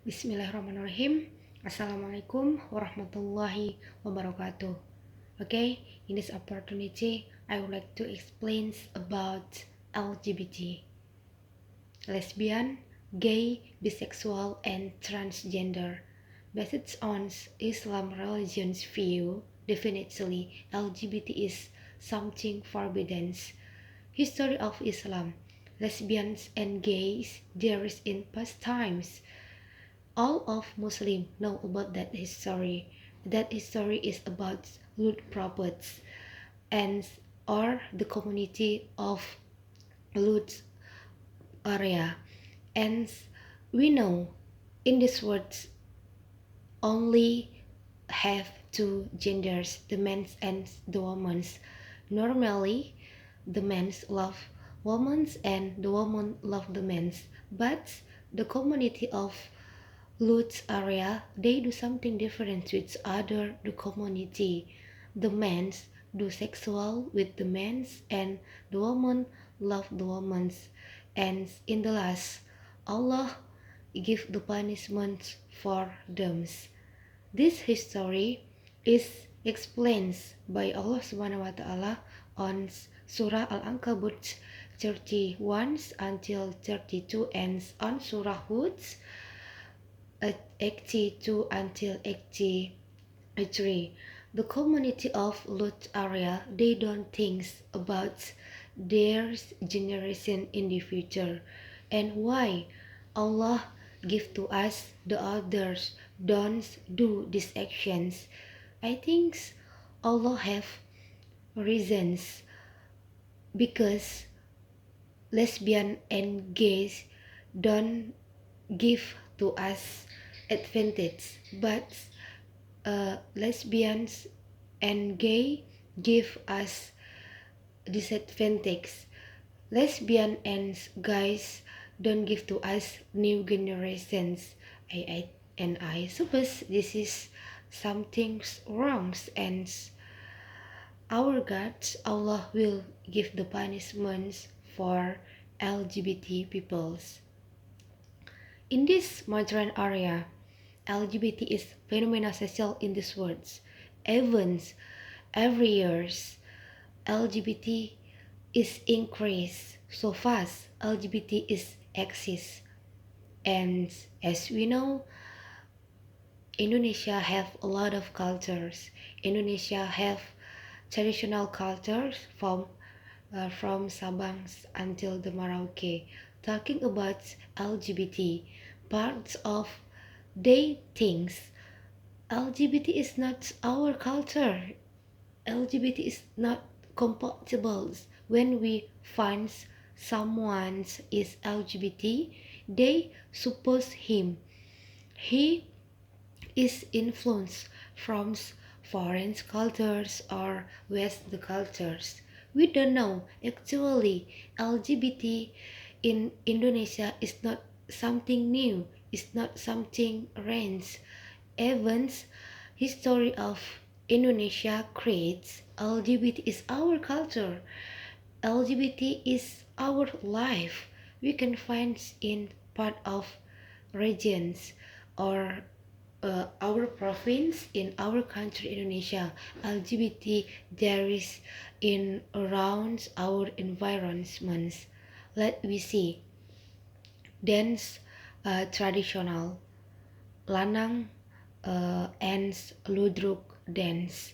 Bismillahirrahmanirrahim. Assalamualaikum warahmatullahi wabarakatuh. Okay, in this opportunity, I would like to explain about LGBT, lesbian, gay, bisexual, and transgender. Based on Islam religion's view, definitely LGBT is something forbidden. History of Islam, lesbians and gays, there is in past times. All of Muslims know about that history. That history is about Lut prophets and or the community of Lut area. And we know in this world only have two genders, the men's and the woman's. Normally, the men's love women's and the woman love the men's. But the community of Lutz area, they do something different to each other, the community. The men's do sexual with the men's and the woman love the woman's. And in the last, Allah give the punishment for them. This history is explained by Allah Subhanahu wa Ta'ala on Surah Al-Ankabut 31 until 32 and on Surah Hud 82 until 83. The community of Lut area, they don't think about their generation in the future and why Allah give to us the others don't do these actions. I think Allah have reasons because lesbian and gays don't give to us advantage, but lesbians and gay give us disadvantage. Lesbian and guys don't give to us new generations. I suppose this is something wrong, and our God, Allah will give the punishments for LGBT peoples. In this modern area, LGBT is phenomena social in these words. Events every years, LGBT is increased so fast. LGBT is exists, and as we know, Indonesia have a lot of cultures. Indonesia have traditional cultures from Sabang until the Merauke. Talking about LGBT, parts of they thinks LGBT is not our culture. LGBT is not compatible. When we find someone is LGBT, they suppose he is influenced from foreign cultures or West cultures. We don't know. Actually, LGBT in Indonesia is not something new. It's not something rare. Evans history of Indonesia creates LGBT is our culture. LGBT is our life. We can find in part of regions or our province in our country Indonesia. LGBT there is in around our environments. Let we see dance traditional lanang and ludruk dance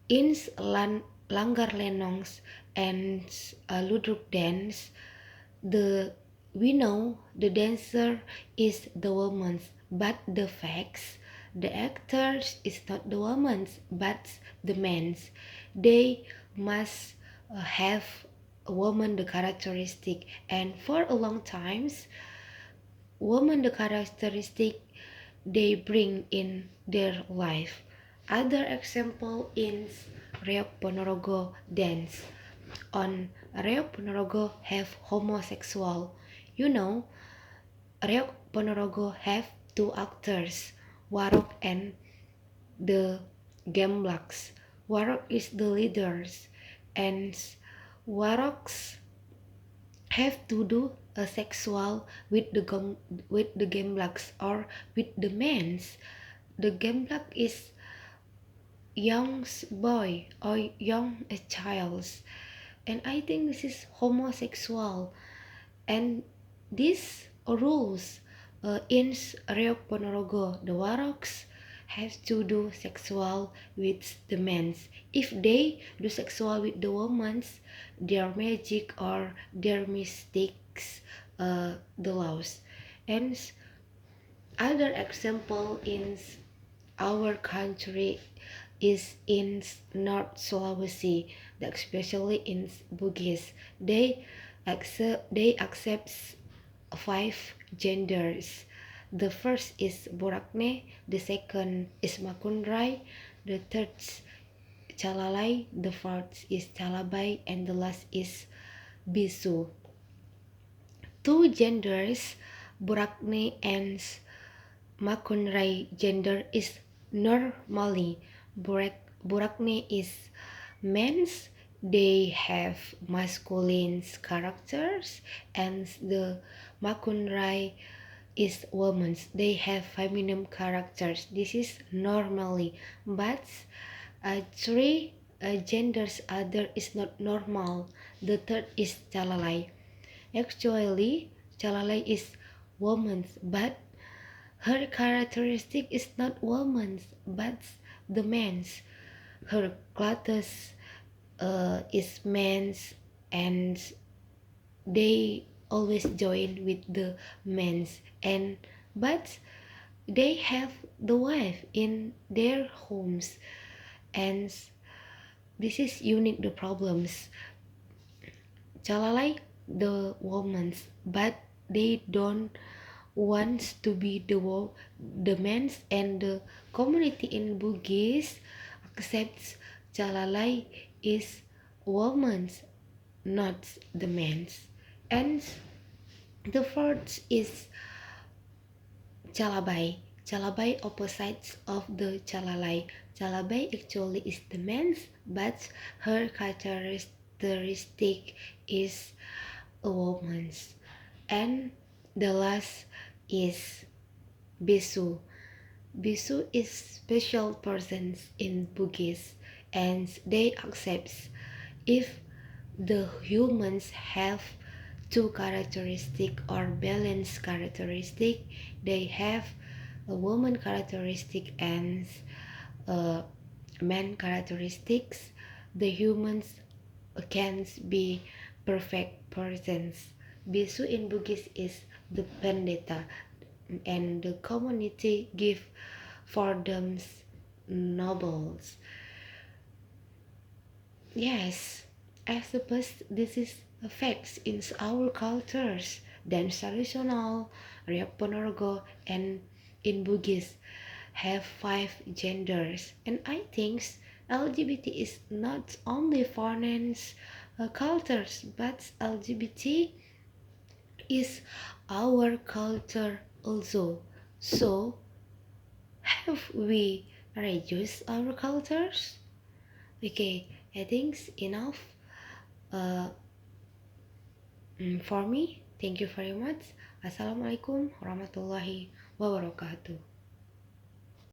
in langgar lenongs and ludruk dance. The we know the dancer is the woman's, but the facts the actors is not the woman's but the men's. They must have a woman the characteristic, and for a long times woman the characteristic they bring in their life. Other example is Reok Ponorogo dance. On Reok Ponorogo have homosexual. You know, Reok Ponorogo have two actors, Warok and the Gemblaks. Warok is the leaders, and Waroks have to do sexual with the game blacks or with the men's. The game black is young boy or young child, and I think this is homosexual, and these rules in Reok Ponorogo, the Waroks have to do sexual with the men's. If they do sexual with the women's, their magic or their mistakes the laws. And other example in our country is in North Sulawesi, especially in Bugis. They accept 5 genders. The first is Borakne, the second is Makundrai, the third Calalai, the fourth is Calabai, and the last is Bisu. 2 genders, Borakne and Makunrai gender is normally Borakne is men's. They have masculine characters, and the Makunrai is women's. They have feminine characters. This is normally, but 3 genders other is not normal. The third is Calalai. Actually, Calalai is woman's, but her characteristic is not woman's, but the man's. Her clothes is men's, and they always join with the men's. And but they have the wife in their homes, and this is unique the problems. Calalai the woman's, but they don't wants to be the men's, and the community in Bugis accepts Calalai is woman's, not the men's. And the fourth is Calabai. Calabai opposites of the Calalai. Calabai actually is the men's, but her characteristic is a woman's. And the last is Bisu. Bisu is special persons in Bugis, and they accept if the humans have 2 characteristic or balanced characteristic. They have a woman characteristic and a man characteristics. The humans can be perfect persons. Bisu in Bugis is the pendeta, and the community give for them nobles. Yes, I suppose this is effects in our cultures. Dance traditional, Riok Ponorogo, and in Bugis have 5 genders, and I think LGBT is not only foreign cultures, but LGBT is our culture also. So, have we reduced our cultures? Okay, I think it's enough uh, for me. Thank you very much. Assalamualaikum warahmatullahi wabarakatuh.